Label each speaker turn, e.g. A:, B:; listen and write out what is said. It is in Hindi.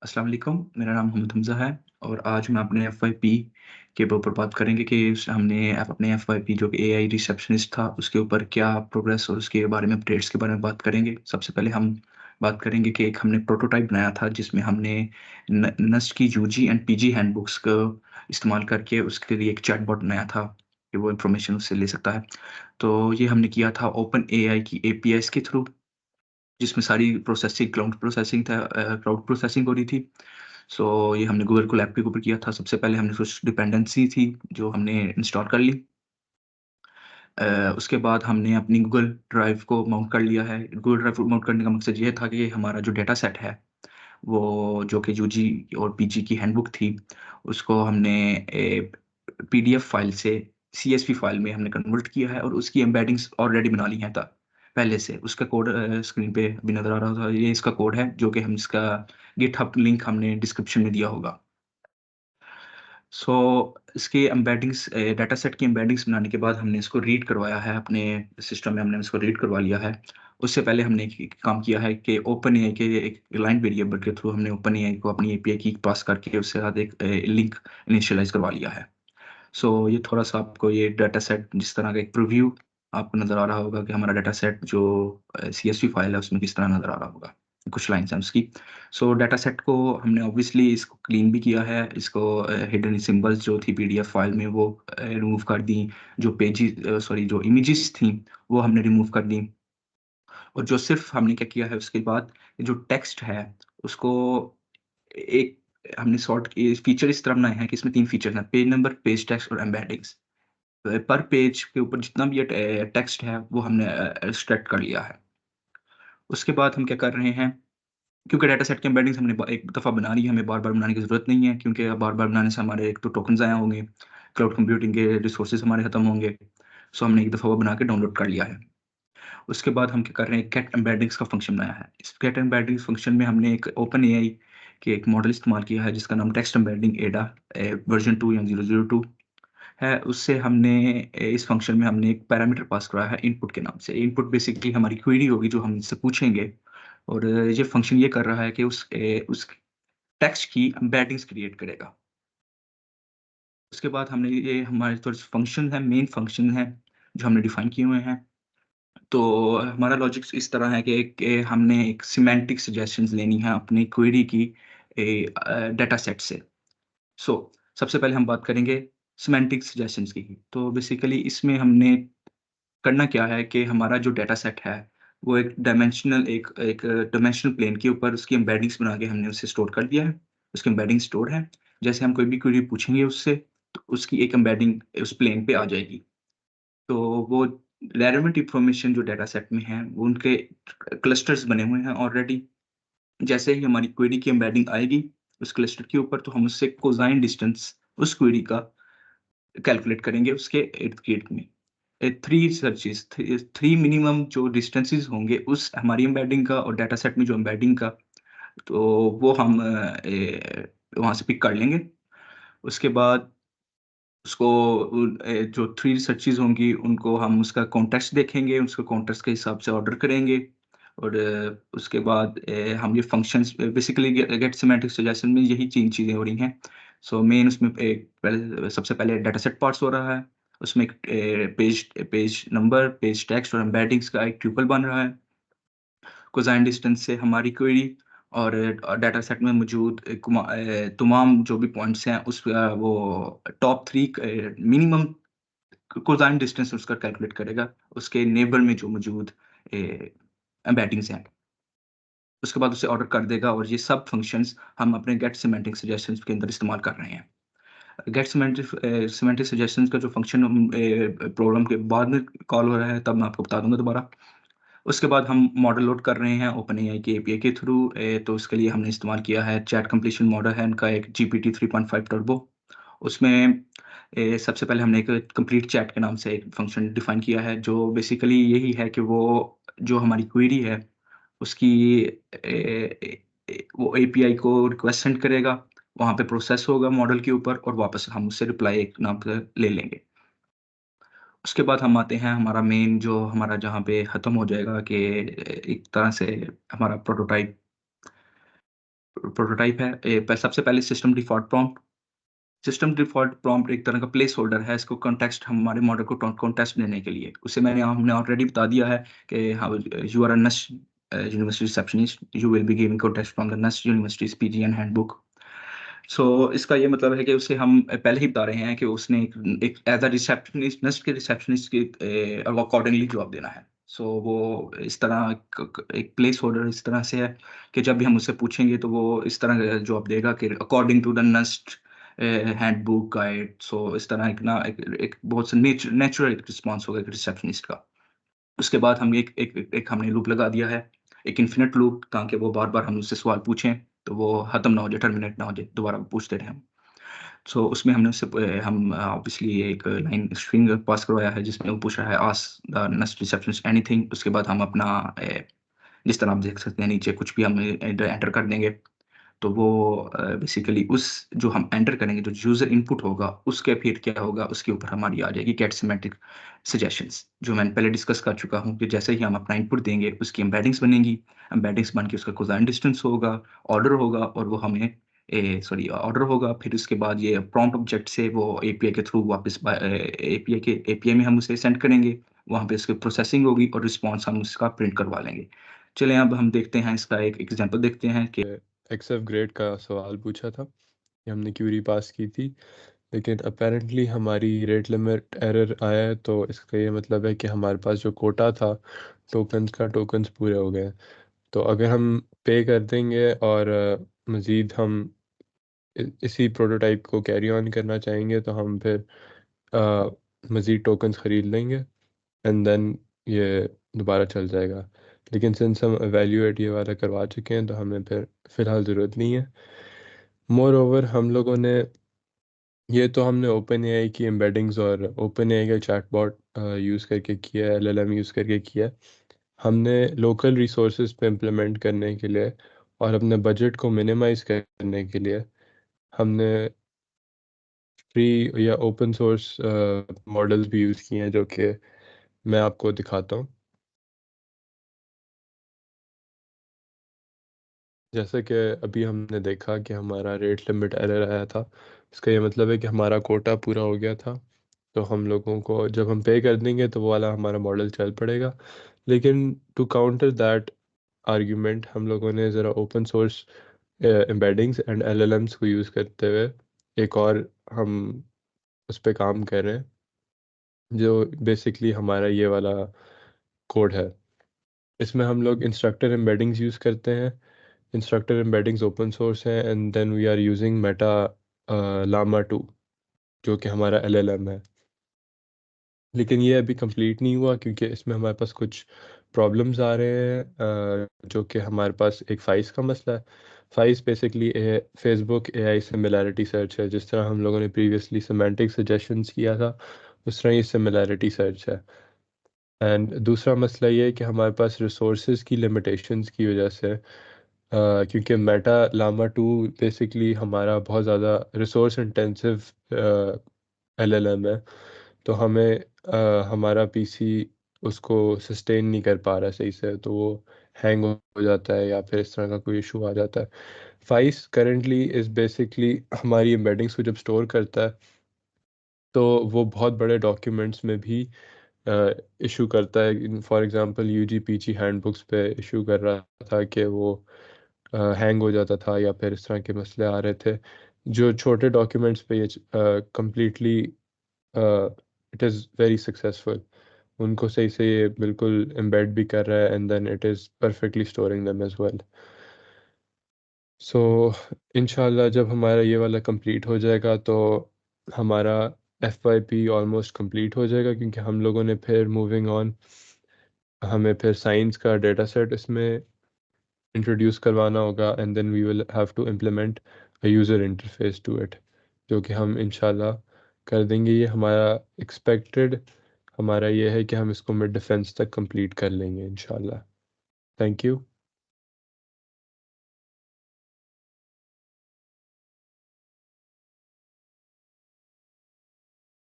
A: अस्सलाम वालेकुम, मेरा नाम मोहम्मद हमज़ा है और आज हम अपने एफवाईपी के ऊपर बात करेंगे कि हमने अपने एफवाईपी जो कि एआई रिसेप्शनिस्ट था, उसके ऊपर क्या प्रोग्रेस और उसके बारे में अपडेट्स के बारे में बात करेंगे। सबसे पहले हम बात करेंगे कि एक हमने प्रोटोटाइप बनाया था जिसमें हमने न नस्ट की यूजी एंड पीजी हैंडबुक्स को इस्तेमाल करके उसके लिए एक चैटबॉट बनाया था कि वो इन्फॉर्मेशन उससे ले सकता है। तो ये हमने किया था ओपन एआई की एपीआईज़ के थ्रू, जिसमें सारी प्रोसेसिंग क्लाउड प्रोसेसिंग हो रही थी। सो ये हमने गूगल कोलैब के ऊपर किया था। सबसे पहले हमने कुछ डिपेंडेंसी थी जो हमने इंस्टॉल कर ली। उसके बाद हमने अपनी गूगल ड्राइव को माउंट कर लिया है। गूगल ड्राइव को माउंट करने का मकसद ये था कि हमारा जो डेटा सेट है, वो जो कि यूजी और पीजी की हैंडबुक थी, उसको हमने पीडीएफ फाइल से सीएसवी फाइल में हमने कन्वर्ट किया है और उसकी एम्बेडिंग्स ऑलरेडी बना ली हैं त पहले से। उसका कोड स्क्रीन पे अभी नज़र आ रहा होगा। ये इसका कोड है जो कि हम इसका गिटहब लिंक हमने डिस्क्रिप्शन में दिया होगा। सो इसकी एम्बेडिंग्स डेटा सेट की एम्बेडिंग्स बनाने के बाद हमने इसको रीड करवाया है अपने सिस्टम में, हमने इसको रीड करवा लिया है। उससे पहले हमने एक काम किया है कि ओपन एआई के एक लाइन वेरिएबल के थ्रू हमने ओपन एआई को अपनी एपीआई की पास करके उसके साथ एक लिंक इनिशियलाइज़ करवा लिया है। सो ये थोड़ा-सा आपको ये डाटा सेट जिस तरह का एक प्रीव्यू आपको नज़र आ रहा होगा कि हमारा डाटा सेट जो सीएसवी फाइल है उसमें किस तरह नज़र आ रहा होगा। कुछ लाइन्स हैं उसकी। सो डाटा सेट को हमने ऑब्वियसली इसको क्लीन भी किया है। इसको हिडन सिंबल्स जो थी पीडीएफ फाइल में वो रिमूव कर दी। जो सॉरी जो इमेजेस थी वो हमने रिमूव कर दी। और जो सिर्फ़ हमने क्या किया है उसके बाद जो टेक्स्ट है उसको एक हमने सॉर्ट किए फीचर इस तरह बनाए हैं कि इसमें 3 फीचर हैं, पेज नंबर, पेज टेक्स्ट और एम्बेडिंग्स। पर पेज के ऊपर जितना भी ये टेक्स्ट है वो हमने एक्सट्रैक्ट कर लिया है। उसके बाद हम क्या कर रहे हैं, क्योंकि डाटा सेट की एम्बेडिंग्स हमने ब एक दफ़ा बना ली है, हमें बार-बार बनाने की ज़रूरत नहीं है क्योंकि बार-बार बनाने से हमारे एक तो टोकन ज़ाया होंगे, क्लाउड कंप्यूटिंग के रिसोर्सेज़ हमारे खत्म होंगे। सो हमने एक दफ़ा वो बना के डाउनलोड कर लिया है। उसके बाद हम क्या कर रहे हैं, गेट एम्बेडिंग्स का फंक्शन बनाया है। इस गेट एम्बेडिंग्स फंक्शन में हमने एक ओपन एआई के एक मॉडल इस्तेमाल किया है जिसका नाम टेक्स्ट एम्बेडिंग एडा वर्ज़न 2 या 002 है। उससे हमने इस फंक्शन में हमने एक पैरामीटर पास कराया है इनपुट के नाम से। इनपुट बेसिकली हमारी क्वेरी होगी जो हम इससे पूछेंगे और ये फंक्शन ये कर रहा है कि उस टेक्स्ट की एम्बेडिंग्स क्रिएट करेगा। उसके बाद हमने ये हमारे जो फंक्शन है, मेन फंक्शन है, जो हमने डिफाइन किए हुए हैं। तो हमारा लॉजिक इस तरह है कि हमने एक सिमेंटिक सजेशंस लेनी है अपनी क्वेरी की डेटा सेट से। सो सबसे पहले हम बात करेंगे सिमेंटिक सजेशंस की। तो बेसिकली इसमें हमने करना क्या है कि हमारा जो डेटा सेट है, वो एक एक डायमेंशनल प्लेन के ऊपर उसकी एम्बेडिंग्स बना के हमने उसे स्टोर कर दिया है। उसकी एम्बेडिंग स्टोर है। जैसे हम कोई भी क्वेरी पूछेंगे उससे, तो उसकी एक एम्बेडिंग उस प्लेन पे आ जाएगी। तो वो रेलेवेंट इन्फॉर्मेशन जो डाटा सेट में है, वो उनके क्लस्टर्स बने हुए हैं ऑलरेडी। जैसे ही हमारी क्वेरी की एम्बेडिंग आएगी उस क्लस्टर के ऊपर, तो हम उससे कोसाइन डिस्टेंस उस क्वेरी का कैलकुलेट करेंगे उसके इर्द-गिर्द में। 3 मिनिमम जो डिस्टेंसेस होंगे उस हमारी एम्बेडिंग का और डाटा सेट में जो एम्बेडिंग का, तो वो हम वहाँ से पिक कर लेंगे। उसके बाद उसको जो 3 सर्चेज़ होंगी उनको हम उसका कॉन्टेक्स्ट देखेंगे, उसको कॉन्टेक्स्ट के हिसाब से ऑर्डर करेंगे और उसके बाद हम ये functions basically gate semantic suggestion में यही 3 चीज़ें हो रही हैं। सो मेन उसमें एक पहले सबसे पहले डाटा सेट पार्स हो रहा है, उसमें एक page page number, page text और एम्बेडिंग्स का एक ट्यूपल बन रहा है। कोसाइन डिस्टेंस से हमारी क्वेरी और डाटा सेट में मौजूद तमाम जो भी पॉइंट्स हैं वो टॉप 3 मिनिमम कोसाइन डिस्टेंस उसका कैलकुलेट करेगा, उसके नेबर में जो मौजूद एम्बेडिंग्स हैं। उसके बाद उसे ऑर्डर कर देगा और ये सब फंक्शंस हम अपने गेट सिमेंटिक सजेशंस के अंदर इस्तेमाल कर रहे हैं। गेट सिमेंटिक सजेशंस का जो फंक्शन प्रोग्राम के बाद में कॉल हो रहा है, तब मैं आपको बता दूँगा दोबारा। उसके बाद हम मॉडल लोड कर रहे हैं ओपनएआई की एपीआई के थ्रू। तो उसके लिए हमने इस्तेमाल किया है चैट कंप्लीशन मॉडल है इनका एक जीपीटी 3.5 टर्बो। उसमें सबसे पहले हमने एक कंप्लीट चैट के नाम से एक फंक्शन डिफाइन किया है जो बेसिकली यही है कि वो जो हमारी क्वेरी है उसकी वो एपीआई को रिक्वेस्ट सेंड करेगा, वहाँ पे प्रोसेस होगा मॉडल के ऊपर और वापस हम उससे रिप्लाई एक नाम से ले लेंगे। उसके बाद हम आते हैं हमारा मेन जो हमारा जहाँ पे ख़त्म हो जाएगा कि एक तरह से हमारा प्रोटोटाइप है। सबसे पहले सिस्टम डिफ़ॉल्ट प्रॉम्प्ट एक तरह का प्लेस होल्डर है, इसको कॉन्टेक्स्ट हमारे मॉडल को कॉन्टेक्स्ट देने के लिए। उसे हमने ऑलरेडी बता दिया है कि हाँ, you are a NUST university receptionist, you will be giving context from the NUST universities PGN handbook. So इसका ये मतलब है कि उसे हम पहले ही बता रहे हैं कि उसने एक एज़ अ रिसेप्शनिस्ट NUST के रिसेप्शनिस्ट के अकॉर्डिंगली जवाब देना है। सो वो इस तरह एक प्लेस होल्डर इस तरह से है कि जब भी हम उससे पूछेंगे तो वो इस तरह जवाब देगा कि according to the NUST handbook guide. So इस तरह एक बहुत सा नेचुरल रिस्पॉन्स होगा एक रिसेप्शनिस्ट का। उसके बाद हम एक हमने लूप लगा दिया है, एक इन्फिनिट लूप, ताकि वो बार-बार हम उससे सवाल पूछें, तो वो खत्म ना हो जाए, टर्मिनेट ना हो जाए, दोबारा पूछते रहें हम। सो उसमें हमने उससे हम ऑब्वियसली एक लाइन स्ट्रिंग पास करवाया है, जिसमें वो पूछ रहा है ask the next receptionist anything. उसके बाद हम अपना जिस तरह आप देख सकते हैं नीचे कुछ भी हम एंटर कर देंगे। तो वो बेसिकली उस जो हम एंटर करेंगे, जो यूज़र इनपुट होगा, उसके फिर क्या होगा, उसके ऊपर हमारी आ जाएगी गेट सिमेंटिक सजेशंस, जो मैंने पहले डिस्कस कर चुका हूँ कि जैसे ही हम अपना इनपुट देंगे, उसकी एम्बेडिंग्स बनेंगी। एम्बेडिंग्स बन के उसका कोसाइन डिस्टेंस होगा, ऑर्डर होगा, और वो हमें ऑर्डर होगा। फिर उसके बाद ये प्रॉम्प्ट ऑब्जेक्ट से वो एपीआई के थ्रू वापस एपीआई में हम उसे सेंड करेंगे। वहाँ पे उसकी प्रोसेसिंग होगी और रिस्पॉन्स हम उसका प्रिंट करवा लेंगे। चलें अब हम देखते हैं, इसका एक एग्ज़ाम्पल देखते हैं कि
B: एक्सएफ ग्रेड का सवाल पूछा था कि हमने क्यूरी पास की थी, लेकिन अपेरेंटली हमारी रेट लिमिट एरर आया है। तो इसका ये मतलब है कि हमारे पास जो कोटा था टोकन्स पूरे हो गए हैं। तो अगर हम पे कर देंगे और मज़ीद हम इसी प्रोटोटाइप को कैरी ऑन करना चाहेंगे, तो हम फिर मज़ीद टोकन्स ख़रीद लेंगे एंड देन ये दोबारा चल जाएगा। लेकिन सिंस हम एवेल्यूएट ये वाला करवा चुके हैं, तो हमें फिर फ़िलहाल ज़रूरत नहीं है। मोर ओवर हम लोगों ने ये तो हमने ओपन एआई की एम्बेडिंग्स और ओपन एआई का चैटबॉट यूज़ करके किया है, एलएलएम यूज़ करके किया है। हमने लोकल रिसोर्सेज पे इम्प्लीमेंट करने के लिए और अपने बजट को मिनिमाइज़ करने के लिए हमने फ्री या ओपन सोर्स मॉडल्स भी यूज़ किए हैं, जो कि मैं आपको दिखाता हूँ। जैसे कि अभी हमने देखा कि हमारा रेट लिमिट एरर आया था, इसका ये मतलब है कि हमारा कोटा पूरा हो गया था। तो हम लोगों को जब हम पे कर देंगे तो वो वाला हमारा मॉडल चल पड़ेगा। लेकिन टू काउंटर दैट आर्ग्यूमेंट हम लोगों ने ज़रा open source embeddings and LLMs को यूज़ करते हुए एक और हम उस पे काम कर रहे हैं, जो बेसिकली हमारा ये वाला कोड है। इसमें हम लोग इंस्ट्रक्टर एम्बेडिंग्स यूज़ करते हैं। इंस्ट्रक्टर एम्बेडिंग्स ओपन सोर्स है and then we are using Meta Llama 2, जो कि हमारा एलएलएम है। लेकिन ये अभी कंप्लीट नहीं हुआ क्योंकि इसमें हमारे पास कुछ प्रॉब्लम्स आ रहे हैं, जो कि हमारे पास एक फाइस का मसला है। Fries basically Facebook AI similarity search है। जिस तरह हम लोगों ने प्रीवियसली सिमेंटिक सजेशंस किया था, उस तरह ये सिमिलैरिटी सर्च है। एंड दूसरा मसला ये है कि हमारे पास रिसोर्सेज की लिमिटेशंस की वजह से, क्योंकि मेटा लामा 2 बेसिकली हमारा बहुत ज़्यादा रिसोर्स इंटेंसिव एलएलएम है। तो हमें हमारा पीसी उसको सस्टेन नहीं कर पा रहा सही से, तो वो हैंग हो जाता है या फिर इस तरह का कोई इशू आ जाता है। फाइस करेंटली इज़ बेसिकली हमारी एम्बेडिंग्स को जब स्टोर करता है, तो वो बहुत बड़े डॉक्यूमेंट्स में भी इशू करता है। For example UG PG handbooks पे इशू कर रहा था कि वो हैंग हो जाता था या फिर इस तरह के मसले आ रहे थे। जो छोटे डॉक्यूमेंट्स पे ये completely it is very successful. उनको सही से ये बिल्कुल एम्बेड भी कर रहा है and then it is perfectly storing them as well. So इंशाल्लाह जब हमारा ये वाला कंप्लीट हो जाएगा, तो हमारा एफवाईपी ऑलमोस्ट कंप्लीट हो जाएगा, क्योंकि हम लोगों ने फिर मूविंग ऑन हमें फिर साइंस का डेटा सेट इसमें इंट्रोड्यूस करवाना होगा and then we will have to implement a user interface to it, जो कि हम इंशाल्लाह कर देंगे। ये हमारा एक्सपेक्टेड हमारा ये है कि हम इसको मिड डिफेंस तक कंप्लीट कर लेंगे इंशाल्लाह। Thank you.